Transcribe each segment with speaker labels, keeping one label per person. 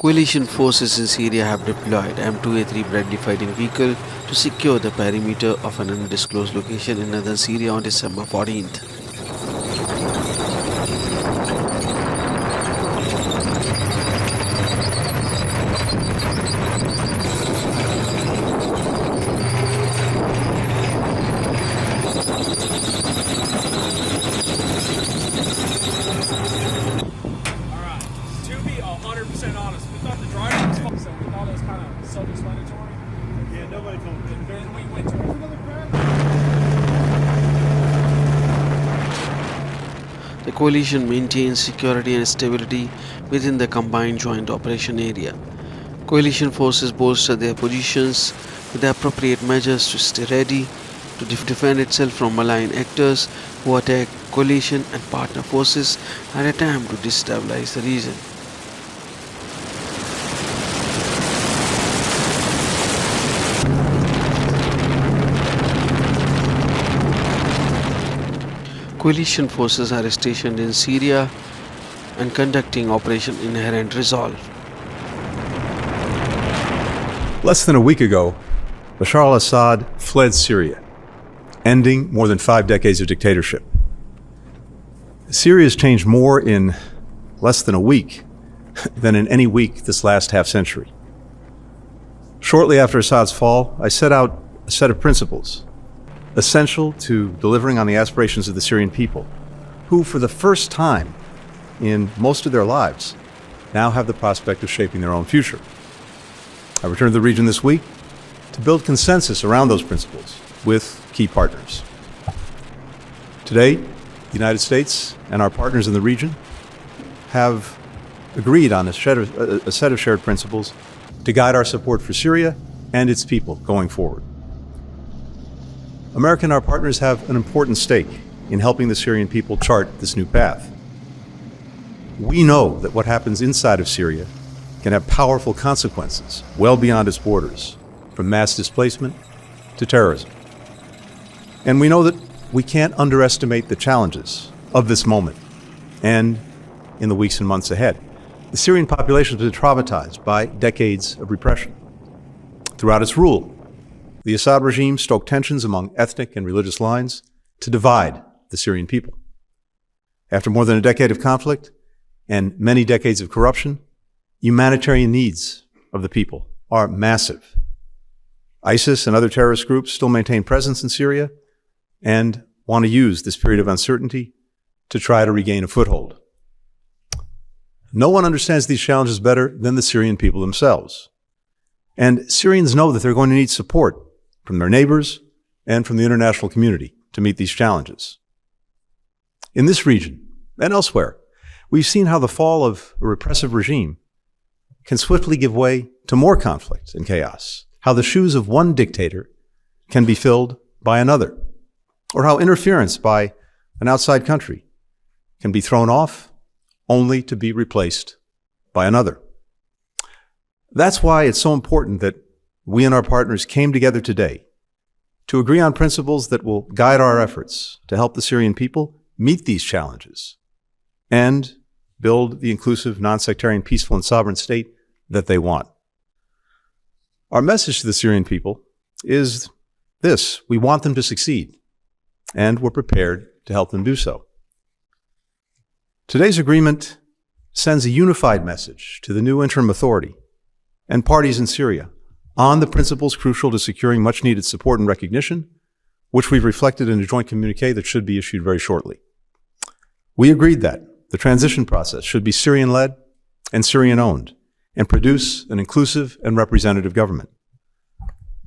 Speaker 1: Coalition forces in Syria have deployed M2A3 Bradley fighting vehicle to secure the perimeter of an undisclosed location in northern Syria on December 14th.
Speaker 2: Alright, to be 100% honest, we thought the driver was fucking, so we thought it was kind of self-explanatory.
Speaker 3: Yeah, nobody told me.
Speaker 2: And then we went to another crash.
Speaker 1: The coalition maintains security and stability within the combined joint operation area. Coalition forces bolster their positions with the appropriate measures to stay ready to defend itself from malign actors who attack coalition and partner forces and attempt to destabilize the region. Coalition forces are stationed in Syria and conducting Operation Inherent Resolve.
Speaker 3: Less than a week ago, Bashar al-Assad fled Syria, ending more than 5 decades of dictatorship. Syria has changed more in less than a week than in any week this last half-century. Shortly after Assad's fall, I set out a set of principles essential to delivering on the aspirations of the Syrian people, who, for the first time in most of their lives, now have the prospect of shaping their own future. I returned to the region this week to build consensus around those principles with key partners. Today, the United States and our partners in the region have agreed on a set of shared principles to guide our support for Syria and its people going forward. America and our partners have an important stake in helping the Syrian people chart this new path. We know that what happens inside of Syria can have powerful consequences well beyond its borders, from mass displacement to terrorism. And we know that we can't underestimate the challenges of this moment and in the weeks and months ahead. The Syrian population has been traumatized by decades of repression. Throughout its rule, the Assad regime stoked tensions among ethnic and religious lines to divide the Syrian people. After more than a decade of conflict and many decades of corruption, humanitarian needs of the people are massive. ISIS and other terrorist groups still maintain presence in Syria and want to use this period of uncertainty to try to regain a foothold. No one understands these challenges better than the Syrian people themselves. And Syrians know that they're going to need support from their neighbors and from the international community to meet these challenges. In this region and elsewhere, we've seen how the fall of a repressive regime can swiftly give way to more conflict and chaos, how the shoes of one dictator can be filled by another, or how interference by an outside country can be thrown off only to be replaced by another. That's why it's so important that we and our partners came together today to agree on principles that will guide our efforts to help the Syrian people meet these challenges and build the inclusive, non-sectarian, peaceful, and sovereign state that they want. Our message to the Syrian people is this: we want them to succeed, and we're prepared to help them do so. Today's agreement sends a unified message to the new interim authority and parties in Syria on the principles crucial to securing much-needed support and recognition, which we've reflected in a joint communique that should be issued very shortly. We agreed that the transition process should be Syrian-led and Syrian-owned and produce an inclusive and representative government.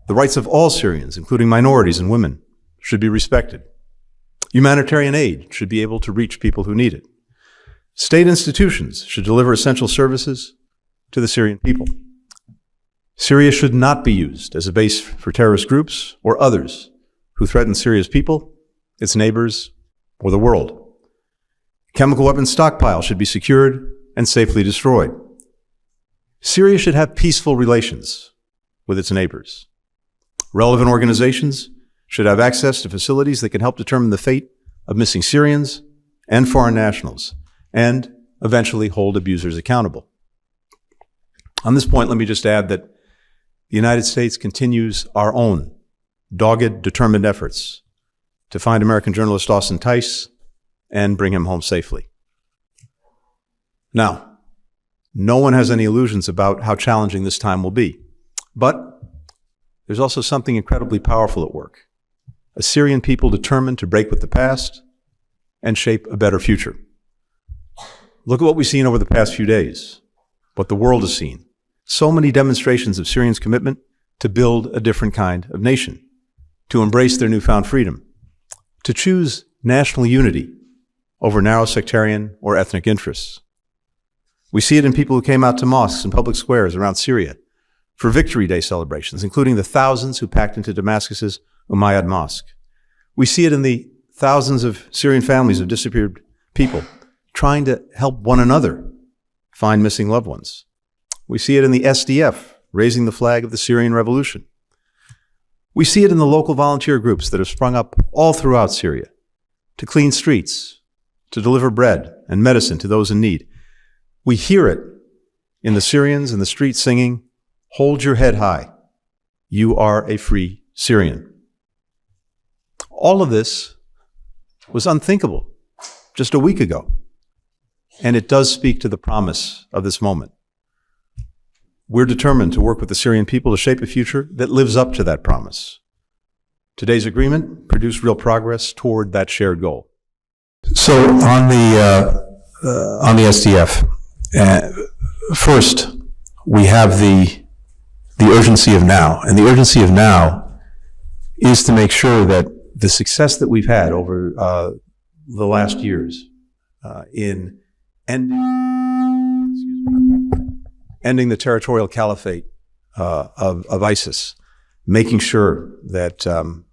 Speaker 3: The rights of all Syrians, including minorities and women, should be respected. Humanitarian aid should be able to reach people who need it. State institutions should deliver essential services to the Syrian people. Syria should not be used as a base for terrorist groups or others who threaten Syria's people, its neighbors, or the world. Chemical weapons stockpiles should be secured and safely destroyed. Syria should have peaceful relations with its neighbors. Relevant organizations should have access to facilities that can help determine the fate of missing Syrians and foreign nationals, and eventually hold abusers accountable. On this point, let me just add that the United States continues our own dogged, determined efforts to find American journalist Austin Tice and bring him home safely. Now, no one has any illusions about how challenging this time will be, but there's also something incredibly powerful at work. A Syrian people determined to break with the past and shape a better future. Look at what we've seen over the past few days, what the world has seen. So many demonstrations of Syrians' commitment to build a different kind of nation, to embrace their newfound freedom, to choose national unity over narrow sectarian or ethnic interests. We see it in people who came out to mosques and public squares around Syria for Victory Day celebrations, including the thousands who packed into Damascus's Umayyad Mosque. We see it in the thousands of Syrian families of disappeared people trying to help one another find missing loved ones. We see it in the SDF raising the flag of the Syrian revolution. We see it in the local volunteer groups that have sprung up all throughout Syria to clean streets, to deliver bread and medicine to those in need. We hear it in the Syrians in the streets singing, "Hold your head high. You are a free Syrian." All of this was unthinkable just a week ago, and it does speak to the promise of this moment. We're determined to work with the Syrian people to shape a future that lives up to that promise. Today's agreement produced real progress toward that shared goal.
Speaker 4: So on the SDF, first we have the urgency of now, and the urgency of now is to make sure that
Speaker 3: the success that we've had over the last years in ending the territorial caliphate of ISIS, making sure that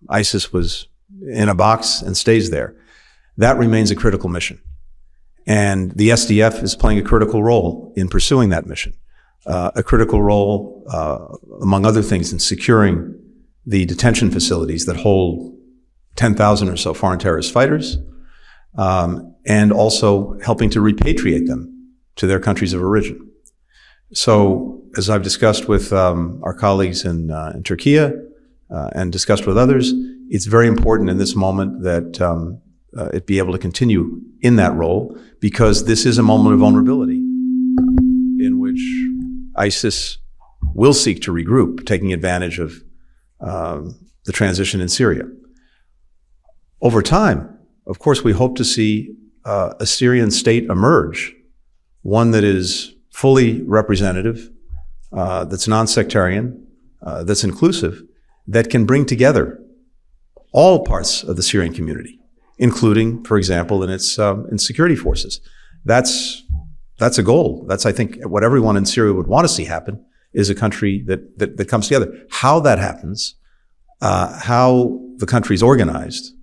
Speaker 3: ISIS was in a box and stays there, that remains a critical mission. And the SDF is playing a critical role in pursuing that mission, a critical role, among other things, in securing the detention facilities that hold 10,000 or so foreign terrorist fighters, and also helping to repatriate them to their countries of origin. So, as I've discussed with our colleagues in Turkey and discussed with others, it's very important in this moment that it be able to continue in that role, because this is a moment of vulnerability in which ISIS will seek to regroup, taking advantage of the transition in Syria. Over time, of course, we hope to see a Syrian state emerge, one that is fully representative, that's non-sectarian, that's inclusive, that can bring together all parts of the Syrian community, including, for example, in its in security forces. That's a goal. That's, I think, what everyone in Syria would want to see happen, is a country that comes together. How that happens, how the country is organized,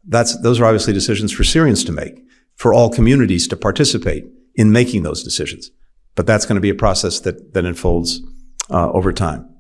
Speaker 3: those are obviously decisions for Syrians to make, for all communities to participate in making those decisions. But that's going to be a process that unfolds over time.